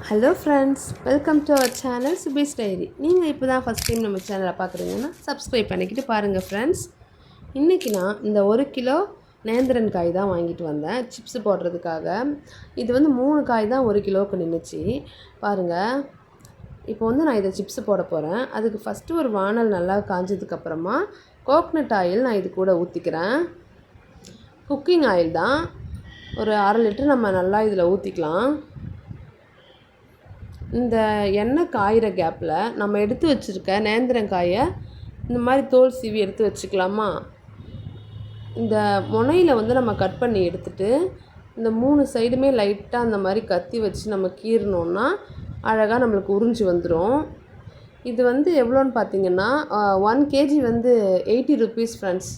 Hello friends, welcome to our channel Subi's diary. நீங்கள் இப்போ தான் ஃபஸ்ட் டைம் நம்ம சேனலை பார்க்குறீங்கன்னா சப்ஸ்கிரைப் பண்ணிக்கிட்டு பாருங்கள் ஃப்ரெண்ட்ஸ். இன்றைக்கி நான் இந்த 1 கிலோ நேந்திரன் காய் தான் வாங்கிட்டு வந்தேன் சிப்ஸ் போடுறதுக்காக. இது வந்து 3 காய் தான் 1 கிலோவுக்கு நின்றுச்சு பாருங்கள். இப்போ வந்து நான் இதை சிப்ஸ் போட போகிறேன். அதுக்கு ஃபஸ்ட்டு ஒரு வானல் நல்லா காஞ்சதுக்கப்புறமா கோக்னட் ஆயில் நான் இது கூட ஊற்றிக்கிறேன். குக்கிங் ஆயில் தான், ஒரு 1/2 லிட்டர் நம்ம நல்லா இதில் ஊற்றிக்கலாம். இந்த எண்ணெய் காயிற கேப்பில் நம்ம எடுத்து வச்சுருக்க நேந்திரங்காயை இந்த மாதிரி தோல் சீவி எடுத்து வச்சுக்கலாமா. இந்த முனையில் வந்து நம்ம கட் பண்ணி எடுத்துகிட்டு இந்த 3 சைடுமே லைட்டாக அந்த மாதிரி கத்தி வச்சு நம்ம கீறினோன்னா அழகாக நம்மளுக்கு உறிஞ்சி வந்துடும். இது வந்து எவ்வளோன்னு பார்த்தீங்கன்னா 1 kg வந்து 80 rupees ஃப்ரெண்ட்ஸ்.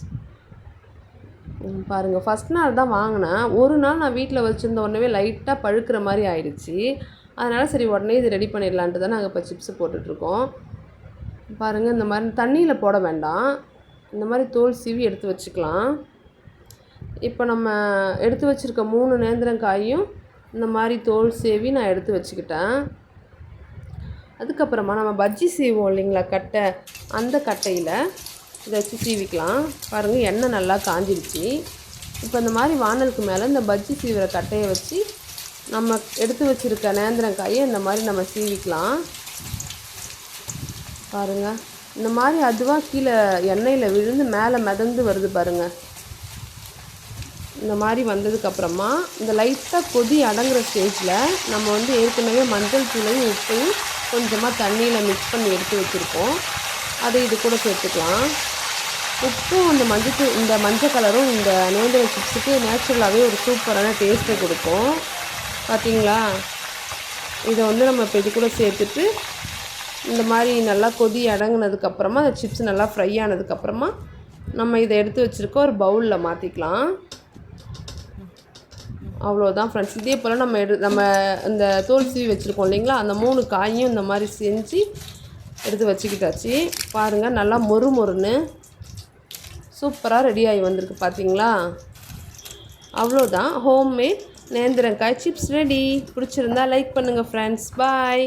பாருங்கள், ஃபஸ்ட் நாள் தான் வாங்கினேன். ஒரு நாள் நான் வீட்டில் வச்சுருந்த உடனே லைட்டாக பழுக்கிற மாதிரி ஆயிடுச்சு. அதனால் சரி உடனே இது ரெடி பண்ணிடலான்ட்டு தான் நாங்கள் இப்போ சிப்ஸு போட்டுட்ருக்கோம். பாருங்கள், இந்த மாதிரி தண்ணியில் போட வேண்டாம், இந்த மாதிரி தோல் சீவி எடுத்து வச்சுக்கலாம். இப்போ நம்ம எடுத்து வச்சுருக்க 3 நேந்திரங்காயும் இந்த மாதிரி தோல் சீவி நான் எடுத்து வச்சுக்கிட்டேன். அதுக்கப்புறமா நம்ம பஜ்ஜி சீவோம் இல்லைங்களா கட்டை, அந்த கட்டையில் இதை வச்சு சீவிக்கலாம். பாருங்கள், எண்ணெய் நல்லா காஞ்சிடுச்சு. இப்போ இந்த மாதிரி வானலுக்கு மேலே இந்த பஜ்ஜி சீவிற கட்டையை வச்சு நம்ம எடுத்து வச்சுருக்க நேந்திரங்காயை இந்த மாதிரி நம்ம சீவிக்கலாம். பாருங்கள், இந்த மாதிரி அதுவாக கீழே எண்ணெயில் விழுந்து மேலே மிதந்து வருது பாருங்கள். இந்த மாதிரி வந்ததுக்கப்புறமா இந்த லைட்டாக கொதி அடங்குற ஸ்டேஜில் நம்ம வந்து ஏற்கனவே மஞ்சள் தூளையும் உப்பையும் கொஞ்சமாக தண்ணியில் மிக்ஸ் பண்ணி எடுத்து வச்சுருக்கோம், அதை இது கூட சேர்த்துக்கலாம். உப்பும் இந்த மஞ்சள் கலரும் இந்த நேந்திர சிப்ஸுக்கு நேச்சுரலாகவே ஒரு சூப்பரான டேஸ்ட்டை கொடுக்கும். பார்த்தீங்களா, இதை வந்து நம்ம இப்போ இது கூட சேர்த்துட்டு இந்த மாதிரி நல்லா கொதி அடங்கினதுக்கப்புறமா அந்த சிப்ஸ் நல்லா ஃப்ரை ஆனதுக்கப்புறமா நம்ம இதை எடுத்து வச்சுருக்க ஒரு பவுலில் மாற்றிக்கலாம். அவ்வளோதான் ஃப்ரெண்ட்ஸ். இதே போல் நம்ம இந்த தோல் சீவி வச்சுருக்கோம் இல்லைங்களா, அந்த 3 காயும் இந்த மாதிரி செஞ்சு எடுத்து வச்சுக்கிட்டாச்சு. பாருங்கள், நல்லா மொறுன்னு சூப்பராக ரெடி ஆகி வந்திருக்கு பார்த்தீங்களா. அவ்வளோதான், ஹோம்மேட் நேந்திரங்காய் சிப்ஸ் ரெடி. பிடிச்சிருந்தா லைக் பண்ணுங்கள் ஃப்ரெண்ட்ஸ். பாய்.